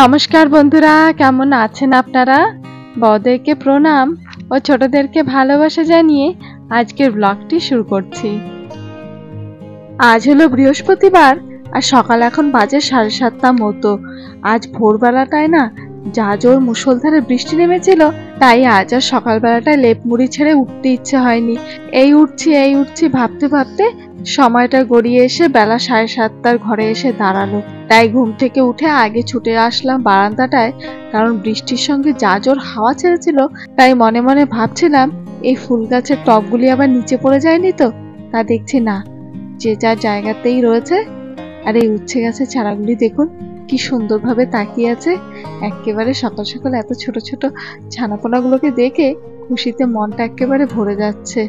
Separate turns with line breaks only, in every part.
নমস্কার বন্ধুরা, কেমন আছেন আপনারা? বড়দেরকে প্রণাম ও ছোটদেরকে ভালোবাসা জানিয়ে আজকের ব্লগটি শুরু করছি। আজ হলো বৃহস্পতিবার আর সকাল এখন বাজে 7:30 মতো। আজ ভোরবেলাটায় না যা জোর মুষলধারে বৃষ্টি নেমেছিল, তাই আজ আর সকালবেলাটায় লেপ মুড়ি ছেড়ে উঠতে ইচ্ছে হয়নি। এই উঠছি ভাবতে ভাবতে সময়টা গড়িয়ে এসে বেলা 7:30 ঘরে এসে দাঁড়ালো। তাই ঘুম থেকে উঠে আগে ছুটে আসলাম বারান্দাটায়, কারণ বৃষ্টির সঙ্গে যা জোর হাওয়া ছেড়েছিল। তাই মনে মনে ভাবছিলাম এই ফুল গাছের টবগুলি আবার নিচে পড়ে যায়নি তো। তা দেখছি না, যে যার জায়গাতেই রয়েছে। আর এই উচ্ছে গাছের চারাগুলি দেখুন কি সুন্দরভাবে তাকিয়ে আছে। একেবারে সকাল সকাল এত ছোট ছোট ছানাপোনাগুলোকে দেখে খুশিতে মনটা একেবারে ভরে যাচ্ছে।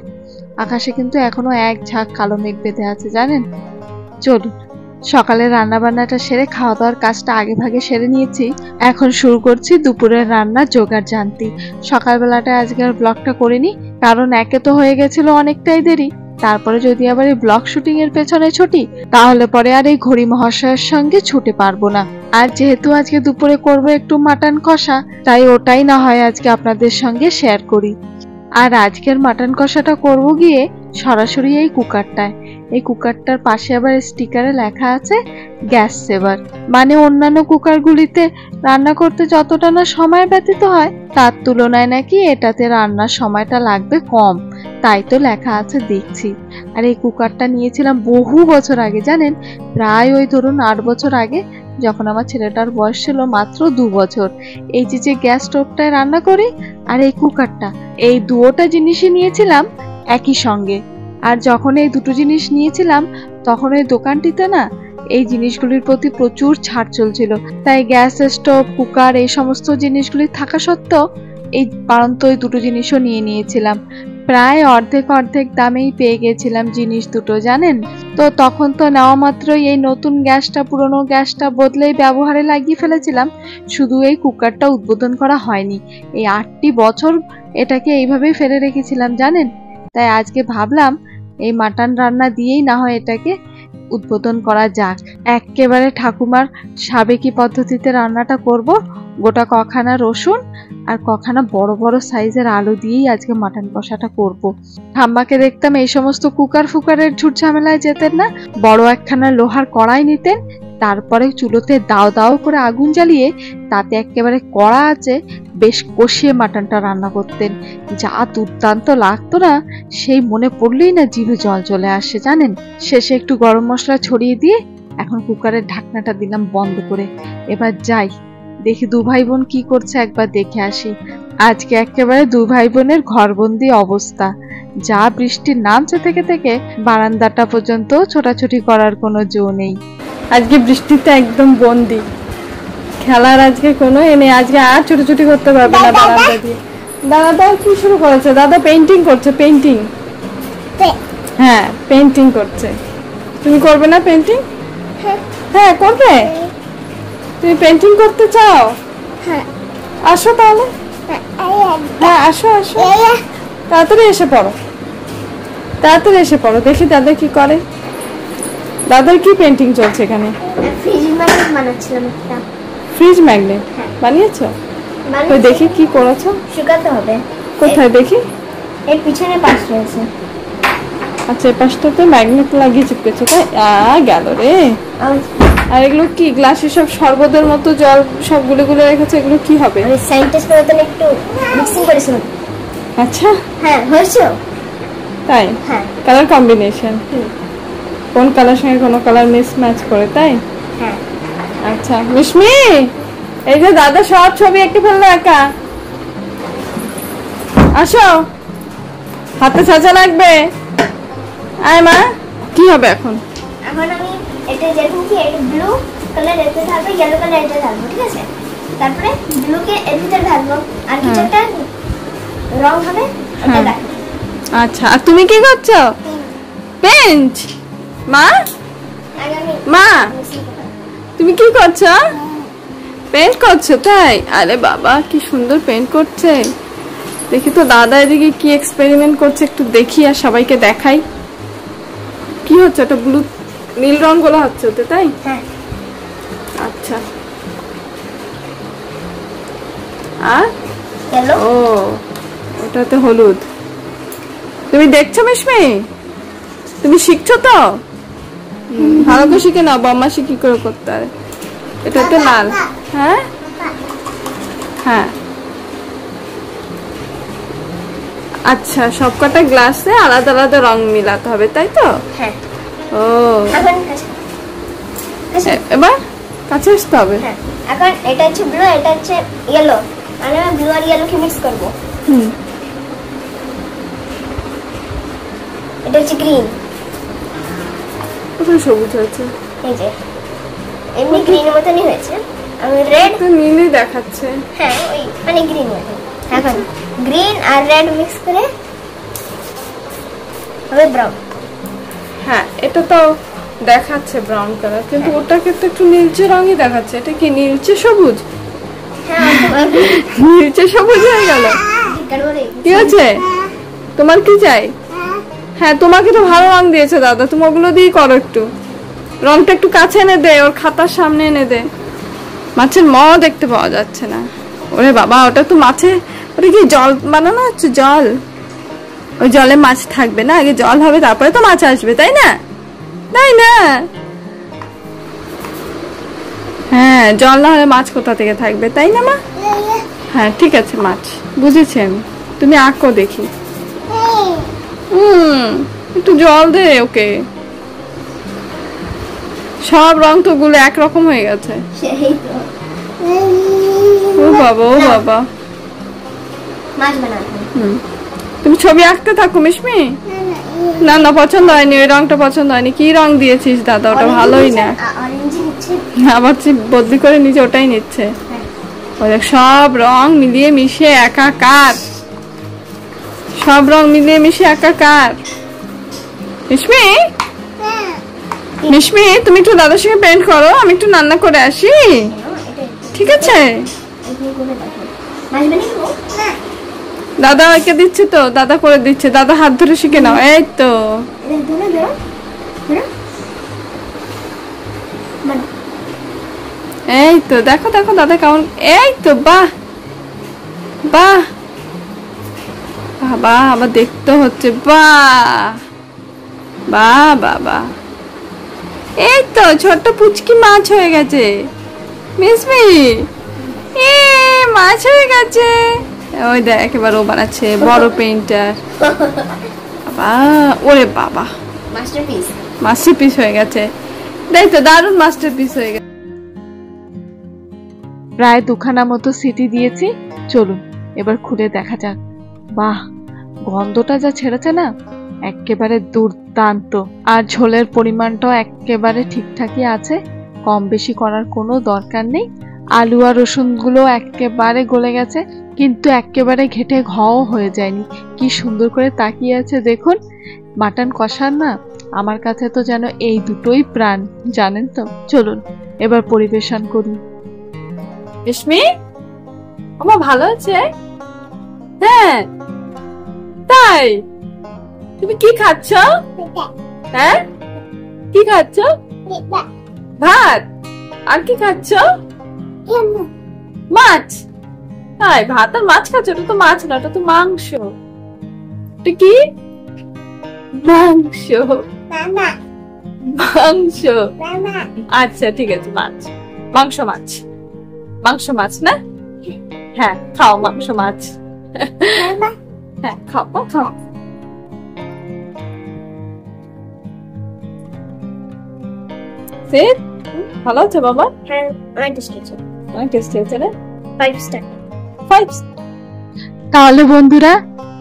আকাশে কিন্তু এখনো এক ঝাঁক কালো মেঘ বেঁধে আছে জানেন। চলুন সকালে রান্না বান্নাটা সেরে খাওয়া দাওয়ার কাজটা আগে ভাগে সেরে নিয়েছি। এখন শুরু করছি দুপুরের রান্না জোগাড় জানতি। সকালবেলাটা আজকে আর ব্লগটা করিনি, কারণ একে তো হয়ে গেছিল অনেকটাই দেরি, তারপরে যদি আবার এই ব্লগ শুটিং এর পেছনে ছুটি তাহলে পরে আর এই ঘড়ি মহাশয়ের সঙ্গে ছুটে পারবো না। আর যেহেতু আজকে দুপুরে করব একটু মাটন কষা, তাই ওটাই না হয় আজকে আপনাদের সঙ্গে শেয়ার করি। আর আজকের মাটন কষাটা করব গিয়ে সরাসরি এই কুকারটায়। এই কুকারটার পাশে আবার স্টিকারে লেখা আছে গ্যাস সেভার, মানে অন্যান্য কুকারগুলিতে রান্না করতে যতটা না সময় ব্যতীত হয় তার তুলনায় নাকি এটাতে রান্নার সময়টা লাগবে কম, তাই তো লেখা আছে দেখছি। আর এই কুকারটা নিয়েছিলাম বহু বছর আগে জানেন, প্রায় ওই ধরুন 8 বছর আগে, যখন আমার ছেলেটার বয়স ছিল মাত্র 2 বছর। এই যে গ্যাস স্টোভটায় রান্না করি আর এই কুকারটা, এই দুটো জিনিসই নিয়েছিলাম একই সঙ্গে। আর যখন এই দুটো জিনিস নিয়েছিলাম তখন ওই দোকানটিতে না এই জিনিসগুলির প্রতি প্রচুর ছাড় চলছিল, তাই গ্যাস স্টোভ কুকার এই সমস্ত জিনিসগুলি থাকা সত্ত্বেও এই বারন্ত ওই দুটো জিনিসও নিয়ে নিয়েছিলাম। প্রায় অর্ধেক দামেই পেয়ে গেছিলাম জিনিস দুটো জানেন। তো তখন তো নেওয়া মাত্রই এই নতুন গ্যাসটা পুরনো গ্যাসটা বদলেই ব্যবহারে লাগিয়ে ফেলেছিলাম, শুধু এই কুকারটা উদ্বোধন করা হয়নি। এই 8টি বছর এটাকে এইভাবেই ফেলে রেখেছিলাম জানেন। তাই আজকে ভাবলাম এই মাটন রান্না দিয়েই না হয় এটাকে উদ্বোধন করা যাক। একেবারে ঠাকুমার সাবেকি পদ্ধতিতে রান্নাটা করব। গোটা কখানা রসুন আর কখানা বড় বড় সাইজের আলু দিয়েই আজকে মাটন কষাটা করব। ঠাম্মাকে দেখতাম এই সমস্ত কুকার ফুকারের ঝুট ঝামেলায় যেতেন না, বড় একখানা লোহার কড়াই নিতেন, তারপরে চুলোতে দাও দাও করে আগুন জ্বালিয়ে তাতে একেবারে কড়া আছে বেশ কষিয়ে মাটনটা রান্না করতেন। যা দুর্দান্ত লাগতো না, সেই মনে পড়লেই না জিভে জল চলে আসে জানেন। শেষে একটু গরম মশলা ছড়িয়ে দিয়ে এখন কুকারের ঢাকনাটা দিলাম বন্ধ করে। এবার যাই দেখি দু ভাই বোন কি করছে, একবার দেখে আসি। আজকে একেবারে দু ভাই বোনের ঘরবন্দি অবস্থা। যা বৃষ্টির নামছে থেকে থেকে বারান্দাটা পর্যন্ত ছোটাছুটি করার কোনো জো নেই। আজকে বৃষ্টিতে একদম বন্দি, খেলার আজকে কোনো এনে, আজকে আর ছোটাছুটি করতে পারবে না বারান্দা দিয়ে। দাদা কি শুরু করেছে? দাদা পেইন্টিং করছে। পেইন্টিং? হ্যাঁ পেইন্টিং করছে। তুমি করবে না পেইন্টিং? হ্যাঁ করবে। তুমি পেইন্টিং করতে চাও? আসো তাহলে। হ্যাঁ আসো আসো, তাড়াতাড়ি এসে পড়ো, তাড়াতাড়ি এসে পড়ো। দেখি দাদা কি করে। দাদার কি পেইন্টিং চলছে এখানে?
ফ্রিজ ম্যাগনেট বানাচ্ছিলাম একটা।
ফ্রিজ ম্যাগনেট বানিয়েছো? ওই দেখি কি করেছো।
শুকাতে হবে।
কোথায় দেখি?
এর পিছনে পাশ রয়েছে।
আচ্ছা এই পাশটাতে ম্যাগনেট লাগিয়ে চিপকেছো তাই? গেল রে। আর এগুলো কি গ্লাসে সব শরবতের মতো জল সব গুলে গুলে রেখেছে, এগুলো কি হবে?
আমি সাইন্টিস্ট মতন একটু মিক্সিং করেছিলাম।
আচ্ছা
হ্যাঁ হয়েছে
তাই?
হ্যাঁ
কালার কম্বিনেশন কোন কালার সঙ্গে কোন কালার মিস ম্যাচ করে তাই?
হ্যাঁ।
আচ্ছা মিশমি, এই যে দাদা সব ছবি এঁকে ফেললো একা। আসো, হাতে ছাঁচা লাগবে। আয় মা, কি হবে এখন?
এখন আমি এটা যেরকম কি এটা ব্লু কালার এতে থাকবে, ইয়েলো কালার এটা থাকবে, ঠিক আছে? তারপরে ব্লুকে এর ভিতরে ঢালবো আর কিছু একটা রং হবে ওটা দেখো।
আচ্ছা আর তুমি কি করছো? পেইন্ট? মা মা তুমি কি করছো? পেইন্ট করছো তাই? আরে বাবা কি সুন্দর পেইন্ট করছে। দেখি তো দাদা এদিকে কি এক্সপেরিমেন্ট করছে, একটু দেখি আর সবাইকে দেখাই। কি হচ্ছে? ওটা ব্লু নীল রং গুলো হচ্ছে ওতে তাই?
হ্যাঁ।
আচ্ছা আর
ইয়েলো।
ও ওটাতে হলুদ। তুমি দেখছো মিশমি? তুমি শিখছো তো? ভালো করে শিখে নাও, বদমাশি কি করে করতে হয়। এটাতে লাল। হ্যাঁ হ্যাঁ আচ্ছা, সবকটা গ্লাসে আলাদা আলাদা রং মিলাতে হবে, তাই তো?
হ্যাঁ।
ও
এখন কাছে
এবার কাছে আসতে হবে।
হ্যাঁ, এখন এটা হচ্ছে ব্লু, এটা হচ্ছে ইয়েলো, মানে আমি ব্লু আর ইয়েলো কে মিক্স করব। এটা হচ্ছে গ্রিন,
কোথায় সবুজ আছে?
এই যে এমনি গ্রিনের মতনই হয়েছে। আমি রেড,
তো নীলই দেখাচ্ছে।
হ্যাঁ ওই মানে গ্রিন মতন। এখন গ্রিন আর রেড মিক্স করে হবে ব্রাউন।
হ্যাঁ এটা তো দেখাচ্ছে ব্রাউন কালার, কিন্তু ওটাকে তো একটু নীলচে রঙই দেখাচ্ছে। এটা কি নীলচে সবুজ?
হ্যাঁ
নীলচে সবুজ হয়ে গেল। কি আছে তোমার? কি চাই? হ্যাঁ তোমাকে তো ভালো রং দিয়েছে দাদা, তুমি ওগুলো দিয়ে করো। একটু রংটা একটু কাছে এনে দে, ওর খাতার সামনে এনে দে। মাছের ম দেখতে পাওয়া যাচ্ছে না। ওরে বাবা, ওটা তো মাছে, ওটা কি জল বানানো হচ্ছে? জল, ওই জলে মাছ থাকবে না? আগে জল হবে তারপরে তো মাছ আসবে, তাই না? তাই না? হ্যাঁ, জল না হলে মাছ কোথা থেকে থাকবে, তাই না মা? হ্যাঁ ঠিক আছে, মাছ বুঝেছি আমি। তুমি আঁকো দেখি। একটু জল দে ওকে। সব রং তো গুলো একরকম হয়ে গেছে। ও বাবা, ও বাবা।
মাছ বানাবো।
তুমি ছবি আঁকতে থাকো মিশমি। না না, পছন্দ হয়নি, ওই রংটা পছন্দ হয়নি। কি রং দিয়েছিস দাদা? ওটা ভালোই না। আবার বদলি করে নিচে ওটাই নিচ্ছে। ওই দেখ, সব রং মিলিয়ে মিশিয়ে একাকার। সব রং মিলিয়ে মিশিয়ে একাকার। মিশমি, মিশমি তুমি একটু দাদার সঙ্গে পেন্ট করো, আমি একটু রান্না করে আসি, ঠিক আছে? দাদা ওকে দিচ্ছে তো, দাদা করে দিচ্ছে। দাদা হাত ধরে শিখে নাও। এই তো এই তো দেখো দেখো দাদা কেমন। এই তো বাহ বাহ বাবা, আবার দেখতে হচ্ছে। বাহ বাহ বাবা, এই তো ছোট্ট পুচকি মাছ হয়ে গেছে মিসমি। এ মাছ হয়ে গেছে। ওই দেখ, এবার ও বানাচ্ছে বড় পেইন্টার। বাবা, ওরে বাবা,
মাস্টারপিস।
মাস্টারপিস হয়ে গেছে। দেখ তো, দারুণ মাস্টারপিস হয়ে গেছে। প্রায় দুখানা মতো সিটি দিয়েছি, চলুন এবার খুলে দেখা যাক। বাহ, গন্ধটা যা ছেড়েছে না, একেবারে দুর্দান্ত। আর ঝোলের পরিমাণটাও একেবারে ঠিকঠাকই আছে, কম বেশি করার কোনো দরকার নেই। আলু আর রসুন গুলো একেবারে গলে গেছে, কিন্তু একেবারে ঘেটে ঘও হয়ে যায়নি। কি সুন্দর করে তাকিয়ে আছে দেখুন। মাটন কষার না, আমার কাছে তো যেন এই দুটোই প্রাণ, জানেন তো। চলুন এবার পরিবেশন করি। রেশমি, আমার ভালো আছে? হ্যাঁ তাই? তুমি কি খাচ্ছ? হ্যাঁ কি খাচ্ছ? ভাত। আর কি খাচ্ছ? মাছ। তাই, ভাত আর মাছ খাচ্ছ? ওটা তো মাছ না, ওটা তো মাংস। এটা কি? মাংস। মাংস। আচ্ছা ঠিক আছে, মাছ, মাংস মাছ, মাংস মাছ না? হ্যাঁ খাও মাংস মাছ। হ্যাঁ খাও খাও। ভালো আছে বাবা?
হ্যাঁ অনেক টেস্টি আছে।
অনেক টেস্টি আছে না?
5 স্টার।
5। তাহলে বন্ধুরা,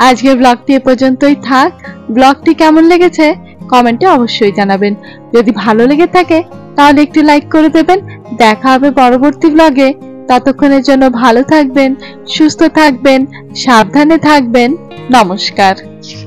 আজকের ব্লগটি এ পর্যন্তই থাক। ব্লগটি কেমন লেগেছে কমেন্টে অবশ্যই জানাবেন। যদি ভালো লেগে থাকে তাহলে একটু লাইক করে দেবেন। দেখা হবে পরবর্তী ব্লগে। ততক্ষণের জন্য ভালো থাকবেন, সুস্থ থাকবেন, সাবধানে থাকবেন। নমস্কার।